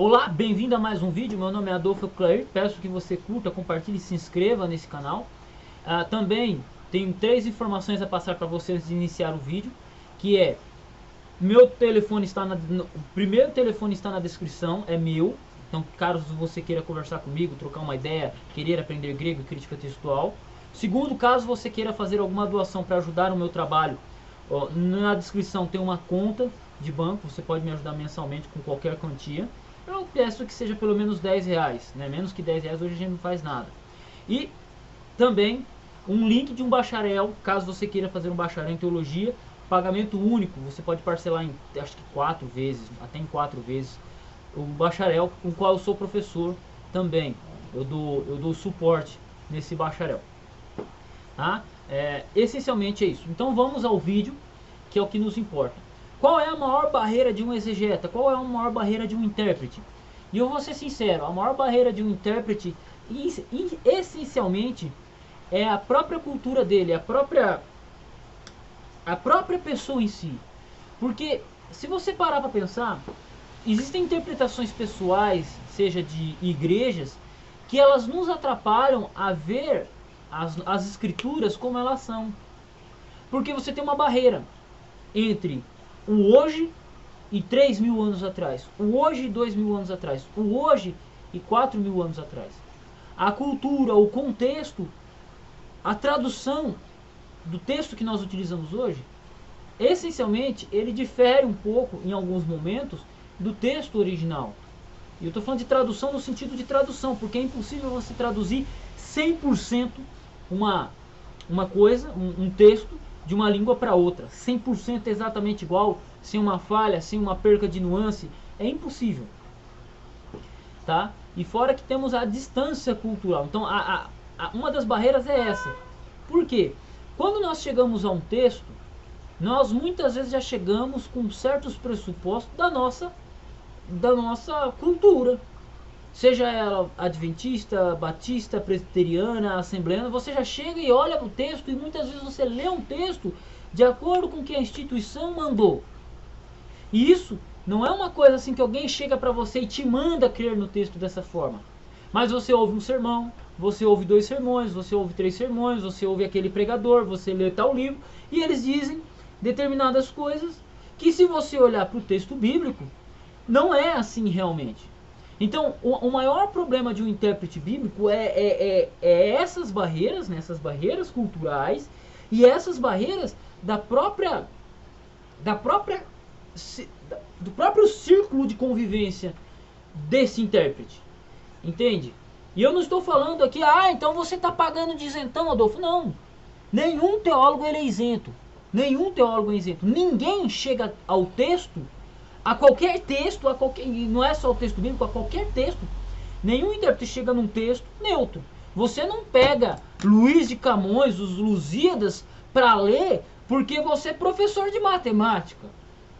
Olá, bem-vindo a mais um vídeo. Meu nome é Adolfo Clair. Peço que você curta, compartilhe e se inscreva nesse canal. Também tenho 3 informações a passar para você antes de iniciar o vídeo, que é: meu telefone está o primeiro telefone está na descrição, é meu. Então, caso você queira conversar comigo, trocar uma ideia, querer aprender grego e crítica textual. Segundo, caso você queira fazer alguma doação para ajudar o meu trabalho, na descrição tem uma conta de banco, você pode me ajudar mensalmente com qualquer quantia. Eu peço que seja pelo menos 10 reais, né? Menos que 10 reais hoje a gente não faz nada. E também um link de um bacharel, caso você queira fazer um bacharel em teologia, pagamento único, você pode parcelar em acho que 4 vezes, até em 4 vezes, o bacharel com o qual eu sou professor também. Eu dou suporte nesse bacharel. Tá? Essencialmente é isso. Então vamos ao vídeo, que é o que nos importa. Qual é a maior barreira de um exegeta? Qual é a maior barreira de um intérprete? E eu vou ser sincero, a maior barreira de um intérprete, essencialmente, é a própria cultura dele, a própria pessoa em si. Porque, se você parar para pensar, existem interpretações pessoais, seja de igrejas, que elas nos atrapalham a ver as escrituras como elas são. Porque você tem uma barreira entre o hoje e 3.000 anos atrás, o hoje e 2.000 anos atrás, o hoje e 4.000 anos atrás. A cultura, o contexto, a tradução do texto que nós utilizamos hoje, essencialmente, ele difere um pouco, em alguns momentos, do texto original. E eu estou falando de tradução no sentido de tradução, porque é impossível você traduzir 100% uma coisa, um texto, de uma língua para outra, 100% exatamente igual, sem uma falha, sem uma perca de nuance, é impossível. Tá? E fora que temos a distância cultural. Então, uma das barreiras é essa. Por quê? Quando nós chegamos a um texto, nós muitas vezes já chegamos com certos pressupostos da nossa cultura. Seja ela adventista, batista, presbiteriana, assembleana, você já chega e olha para o texto e muitas vezes você lê um texto de acordo com o que a instituição mandou. E isso não é uma coisa assim que alguém chega para você e te manda crer no texto dessa forma. Mas você ouve um sermão, você ouve 2 sermões, você ouve 3 sermões, você ouve aquele pregador, você lê tal livro, e eles dizem determinadas coisas que, se você olhar para o texto bíblico, não é assim realmente. Então, o maior problema de um intérprete bíblico é essas barreiras, né, essas barreiras culturais e essas barreiras do próprio círculo de convivência desse intérprete. Entende? E eu não estou falando aqui, então você está pagando de isentão, Adolfo. Não. Nenhum teólogo ele é isento. Nenhum teólogo é isento. Ninguém chega ao texto, a qualquer texto, não é só o texto bíblico, a qualquer texto. Nenhum intérprete chega num texto neutro. Você não pega Luís de Camões, os Lusíadas, para ler porque você é professor de matemática.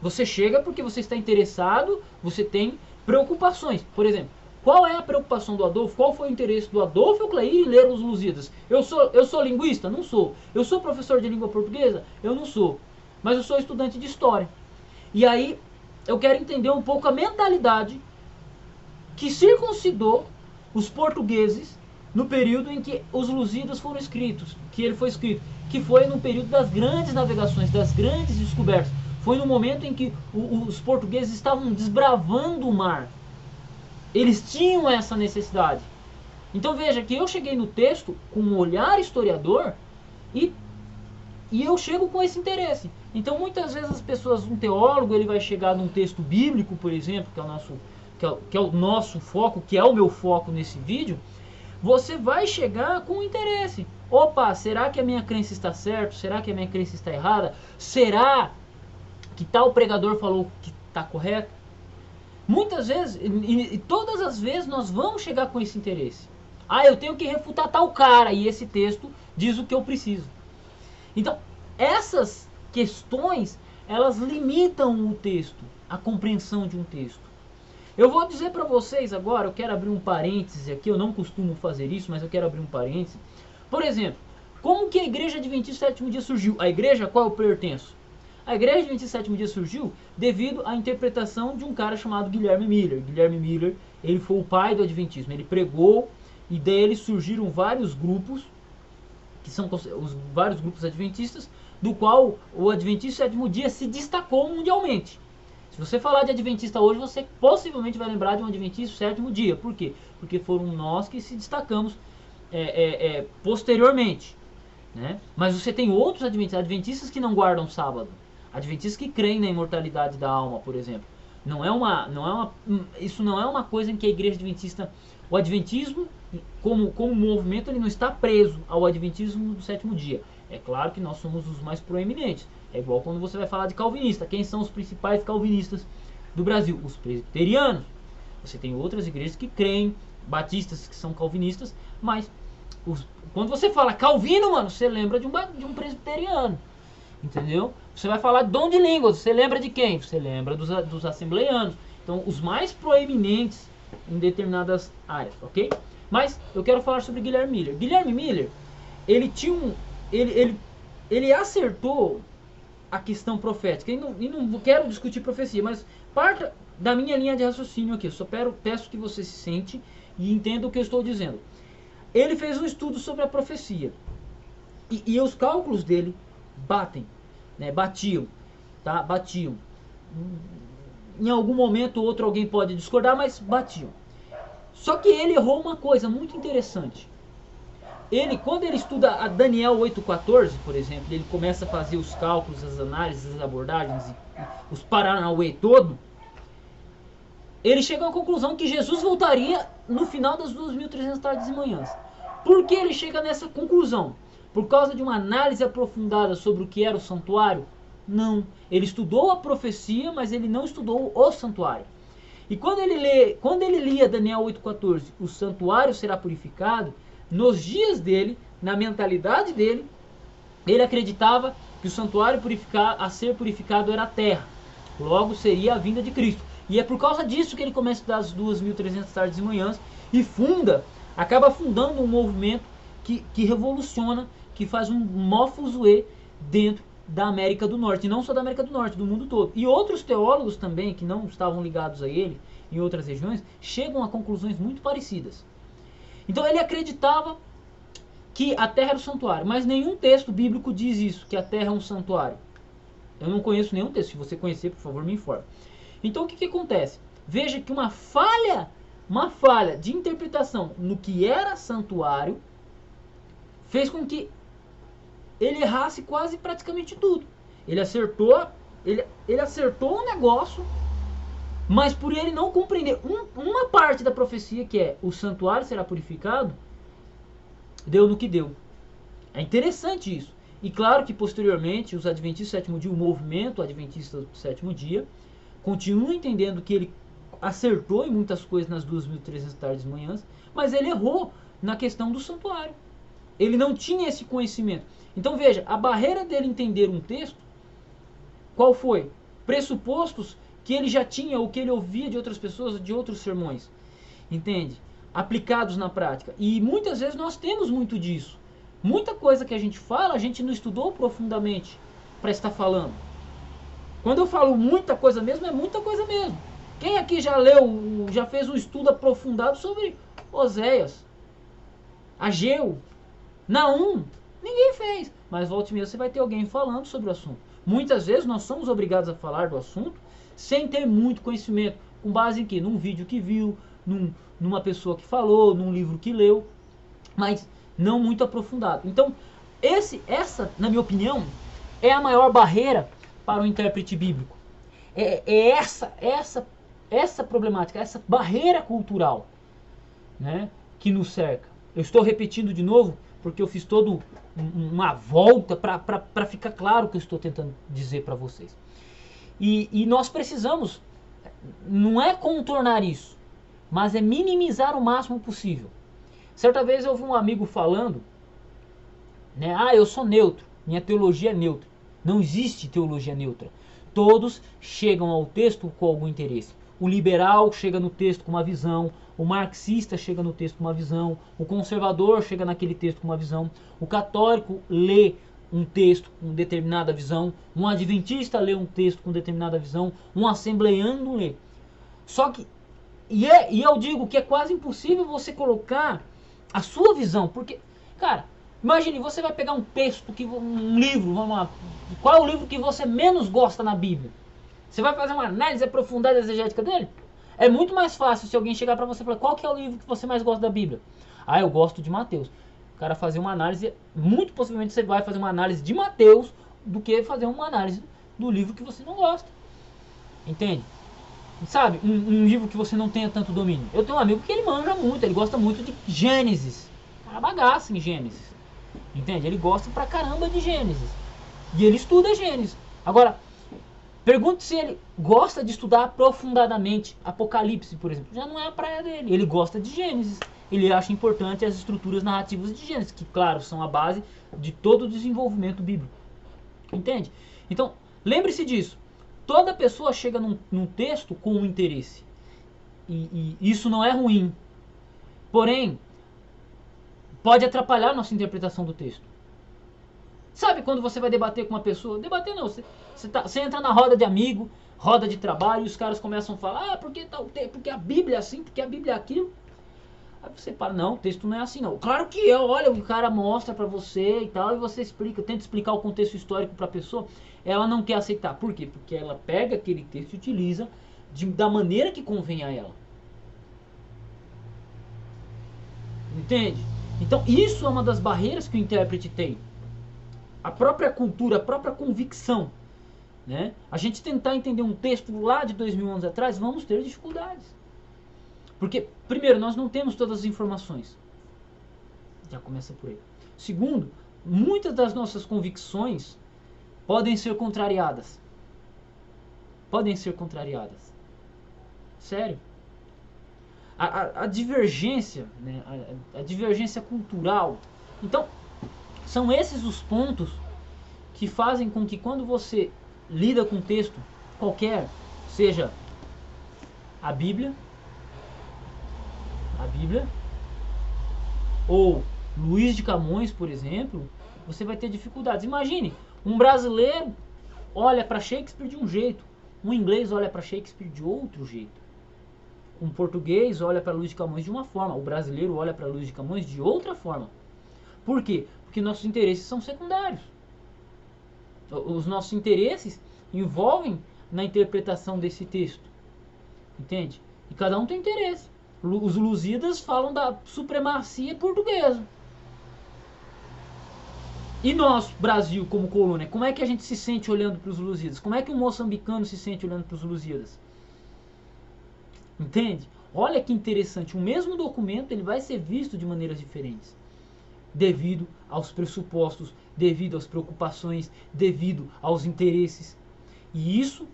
Você chega porque você está interessado, você tem preocupações. Por exemplo, qual é a preocupação do Adolfo? Qual foi o interesse do Adolfo Clair em ler os Lusíadas? Eu sou linguista? Não sou. Eu sou professor de língua portuguesa? Eu não sou. Mas eu sou estudante de história. E aí, eu quero entender um pouco a mentalidade que circuncidou os portugueses no período em que os Lusíadas foram escritos, que ele foi escrito, que foi no período das grandes navegações, das grandes descobertas. Foi no momento em que os portugueses estavam desbravando o mar. Eles tinham essa necessidade. Então veja que eu cheguei no texto com um olhar historiador e eu chego com esse interesse. Então muitas vezes as pessoas, um teólogo, ele vai chegar num texto bíblico, por exemplo, que é o nosso foco, que é o meu foco nesse vídeo, você vai chegar com interesse. Opa, será que a minha crença está certa? Será que a minha crença está errada? Será que tal pregador falou que está correto? Muitas vezes, e todas as vezes, nós vamos chegar com esse interesse. Eu tenho que refutar tal cara, e esse texto diz o que eu preciso. Então, essas questões, elas limitam o texto, a compreensão de um texto. Eu vou dizer para vocês agora, eu quero abrir um parêntese aqui, eu não costumo fazer isso, mas eu quero abrir um parêntese. Por exemplo, como que a Igreja Adventista do Sétimo Dia surgiu? A igreja a qual eu pertenço? A Igreja Adventista do Sétimo Dia surgiu devido à interpretação de um cara chamado Guilherme Miller. Guilherme Miller, ele foi o pai do Adventismo. Ele pregou e dele surgiram vários grupos, que são os vários grupos adventistas, do qual o Adventista do Sétimo Dia se destacou mundialmente. Se você falar de Adventista hoje, você possivelmente vai lembrar de um Adventista do Sétimo Dia. Por quê? Porque foram nós que se destacamos posteriormente. Né? Mas você tem outros adventistas que não guardam sábado. Adventistas que creem na imortalidade da alma, por exemplo. Isso não é uma coisa em que a Igreja Adventista... O Adventismo, como movimento, ele não está preso ao Adventismo do Sétimo Dia. É claro que nós somos os mais proeminentes. É igual quando você vai falar de calvinista. Quem são os principais calvinistas do Brasil? Os presbiterianos. Você tem outras igrejas que creem, batistas que são calvinistas, mas quando você fala Calvino, mano, você lembra de um presbiteriano. Entendeu? Você vai falar de dom de línguas, você lembra de quem? Você lembra dos assembleianos. Então, os mais proeminentes em determinadas áreas, ok? Mas eu quero falar sobre Guilherme Miller. Guilherme Miller, ele tinha ele acertou a questão profética. E não quero discutir profecia, mas parta da minha linha de raciocínio aqui. Eu só peço que você se sente e entenda o que eu estou dizendo. Ele fez um estudo sobre a profecia. E os cálculos dele batiam. Tá? Batiam. Em algum momento ou outro alguém pode discordar, mas batiam. Só que ele errou uma coisa muito interessante. Quando ele estuda a Daniel 8,14, por exemplo, ele começa a fazer os cálculos, as análises, as abordagens, os paranauê todo, ele chega à conclusão que Jesus voltaria no final das 2.300 tardes e manhãs. Por que ele chega nessa conclusão? Por causa de uma análise aprofundada sobre o que era o santuário? Não. Ele estudou a profecia, mas ele não estudou o santuário. E quando ele lia Daniel 8,14, o santuário será purificado, nos dias dele, na mentalidade dele, ele acreditava que o santuário a ser purificado era a terra. Logo seria a vinda de Cristo. E é por causa disso que ele começa a estudar as 2.300 tardes e manhãs e acaba fundando um movimento que revoluciona, que faz um mó fuzuê dentro da América do Norte. E não só da América do Norte, do mundo todo. E outros teólogos também, que não estavam ligados a ele, em outras regiões, chegam a conclusões muito parecidas. Então ele acreditava que a terra era o santuário, mas nenhum texto bíblico diz isso, que a terra é um santuário. Eu não conheço nenhum texto. Se você conhecer, por favor, me informe. Então o que acontece? Veja que uma falha de interpretação no que era santuário fez com que ele errasse quase praticamente tudo. Ele acertou o negócio, mas por ele não compreender uma parte da profecia, que é o santuário será purificado, deu no que deu. É interessante isso. E claro que posteriormente os Adventistas do Sétimo Dia, o movimento Adventista do Sétimo Dia, continua entendendo que ele acertou em muitas coisas nas 2.300 tardes e manhãs, mas ele errou na questão do santuário. Ele não tinha esse conhecimento. Então veja, a barreira dele entender um texto, qual foi? Pressupostos que ele já tinha ou que ele ouvia de outras pessoas, de outros sermões. Entende? Aplicados na prática. E muitas vezes nós temos muito disso. Muita coisa que a gente fala, a gente não estudou profundamente para estar falando. Quando eu falo muita coisa mesmo, é muita coisa mesmo. Quem aqui já leu, já fez um estudo aprofundado sobre Oséias, Ageu, Naum? Ninguém fez. Mas volta e meia você vai ter alguém falando sobre o assunto. Muitas vezes nós somos obrigados a falar do assunto sem ter muito conhecimento. Com base em quê? Num vídeo que viu, numa pessoa que falou, num livro que leu. Mas não muito aprofundado. Então, essa, na minha opinião, é a maior barreira para o intérprete bíblico. É essa problemática, essa barreira cultural, né, que nos cerca. Eu estou repetindo de novo porque eu fiz toda uma volta para ficar claro o que eu estou tentando dizer para vocês. E nós precisamos, não é contornar isso, mas é minimizar o máximo possível. Certa vez eu ouvi um amigo falando, né, eu sou neutro, minha teologia é neutra. Não existe teologia neutra. Todos chegam ao texto com algum interesse. O liberal chega no texto com uma visão, o marxista chega no texto com uma visão, o conservador chega naquele texto com uma visão, o católico lê um texto com determinada visão, um adventista lê um texto com determinada visão, um assembleiano não lê. Só que, e eu digo que é quase impossível você colocar a sua visão, porque, cara, imagine, você vai pegar um texto, um livro, vamos lá, qual é o livro que você menos gosta na Bíblia? Você vai fazer uma análise aprofundada exegética dele? É muito mais fácil se alguém chegar pra você e falar, qual que é o livro que você mais gosta da Bíblia? Ah, eu gosto de Mateus. O cara fazer uma análise, muito possivelmente você vai fazer uma análise de Mateus do que fazer uma análise do livro que você não gosta. Entende? Sabe, um livro que você não tenha tanto domínio. Eu tenho um amigo que ele manja muito, ele gosta muito de Gênesis. Uma bagaça em Gênesis. Entende? Ele gosta pra caramba de Gênesis. E ele estuda Gênesis. Agora, pergunte se ele gosta de estudar aprofundadamente Apocalipse, por exemplo. Já não é a praia dele. Ele gosta de Gênesis. Ele acha importante as estruturas narrativas de Gênesis, que, claro, são a base de todo o desenvolvimento bíblico. Entende? Então, lembre-se disso. Toda pessoa chega num texto com um interesse. E isso não é ruim. Porém, pode atrapalhar a nossa interpretação do texto. Sabe quando você vai debater com uma pessoa? Debater não, você entra na roda de amigo, roda de trabalho, e os caras começam a falar, porque a Bíblia é assim, porque a Bíblia é aquilo. Aí você fala, não, o texto não é assim não. Claro que é, olha, o cara mostra pra você e tal, e você explica, tenta explicar o contexto histórico pra pessoa, ela não quer aceitar. Por quê? Porque ela pega aquele texto e utiliza da maneira que convém a ela. Entende? Então isso é uma das barreiras que o intérprete tem. A própria cultura, a própria convicção. Né? A gente tentar entender um texto lá de 2000 anos atrás, vamos ter dificuldades. Porque, primeiro, nós não temos todas as informações. Já começa por aí. Segundo, muitas das nossas convicções podem ser contrariadas. Podem ser contrariadas. Sério. A divergência, né? A divergência cultural. Então, são esses os pontos que fazem com que quando você lida com um texto qualquer, seja a Bíblia, ou Luís de Camões, por exemplo, você vai ter dificuldades. Imagine, um brasileiro olha para Shakespeare de um jeito, um inglês olha para Shakespeare de outro jeito, um português olha para Luís de Camões de uma forma, o brasileiro olha para Luís de Camões de outra forma. Por quê? Porque nossos interesses são secundários. Os nossos interesses envolvem na interpretação desse texto. Entende? E cada um tem interesse. Os Lusíadas falam da supremacia portuguesa. E nós, Brasil, como colônia, como é que a gente se sente olhando para os Lusíadas? Como é que o moçambicano se sente olhando para os Lusíadas? Entende? Olha que interessante. O mesmo documento ele vai ser visto de maneiras diferentes. Devido aos pressupostos, devido às preocupações, devido aos interesses. E isso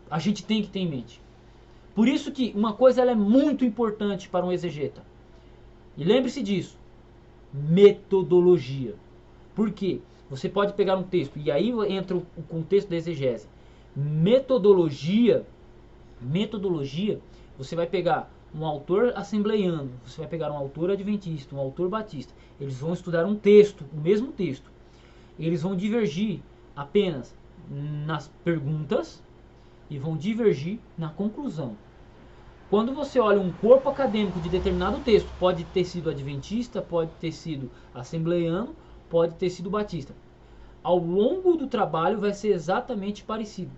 a gente tem que ter em mente. Por isso que uma coisa ela é muito importante para um exegeta. E lembre-se disso. Metodologia. Por quê? Você pode pegar um texto, e aí entra o contexto da exegese. Metodologia, você vai pegar um autor assembleiano, você vai pegar um autor adventista, um autor batista. Eles vão estudar um texto, o mesmo texto. Eles vão divergir apenas nas perguntas e vão divergir na conclusão. Quando você olha um corpo acadêmico de determinado texto, pode ter sido adventista, pode ter sido assembleiano, pode ter sido batista. Ao longo do trabalho vai ser exatamente parecido.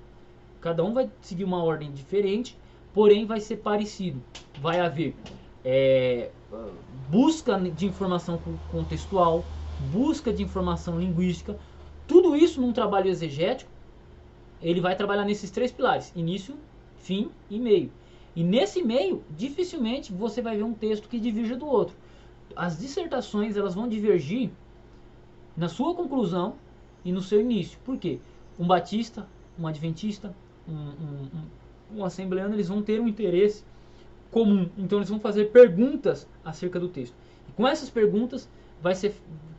Cada um vai seguir uma ordem diferente, porém vai ser parecido. Vai haver busca de informação contextual, busca de informação linguística. Tudo isso num trabalho exegético, ele vai trabalhar nesses três pilares: início, fim e meio. E nesse meio, dificilmente você vai ver um texto que diverja do outro. As dissertações elas vão divergir na sua conclusão e no seu início. Por quê? Um batista, um adventista, um assembleano, eles vão ter um interesse comum. Então eles vão fazer perguntas acerca do texto. E com essas perguntas,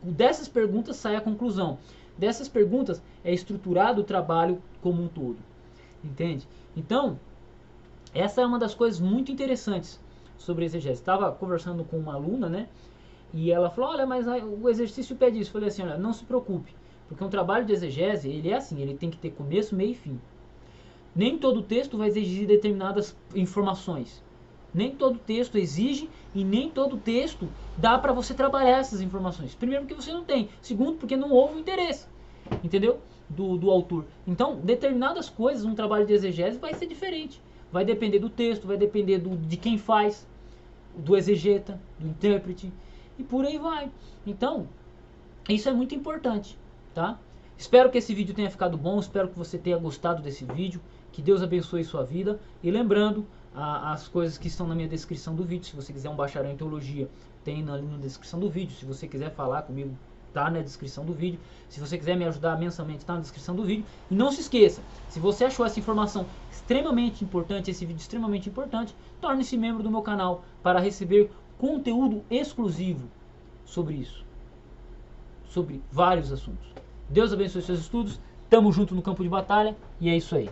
dessas perguntas sai a conclusão. Dessas perguntas é estruturado o trabalho como um todo. Entende? Então, essa é uma das coisas muito interessantes sobre exegese. Estava conversando com uma aluna, né? E ela falou, olha, mas o exercício pede isso. Eu falei assim, olha, não se preocupe. Porque um trabalho de exegese, ele é assim, ele tem que ter começo, meio e fim. Nem todo texto vai exigir determinadas informações. Nem todo texto exige e nem todo texto dá para você trabalhar essas informações. Primeiro, porque você não tem. Segundo, porque não houve o interesse, entendeu? Do autor. Então, determinadas coisas, um trabalho de exegese vai ser diferente. Vai depender do texto, vai depender de quem faz, do exegeta, do intérprete, e por aí vai. Então, isso é muito importante, tá? Espero que esse vídeo tenha ficado bom, espero que você tenha gostado desse vídeo, que Deus abençoe sua vida, e lembrando, as coisas que estão na minha descrição do vídeo, se você quiser um bacharel em teologia, tem ali na descrição do vídeo, se você quiser falar comigo, tá na descrição do vídeo, se você quiser me ajudar mensalmente, tá na descrição do vídeo, e não se esqueça, se você achou essa informação extremamente importante, esse vídeo extremamente importante, torne-se membro do meu canal para receber conteúdo exclusivo sobre isso, sobre vários assuntos. Deus abençoe seus estudos, tamo junto no campo de batalha, e é isso aí.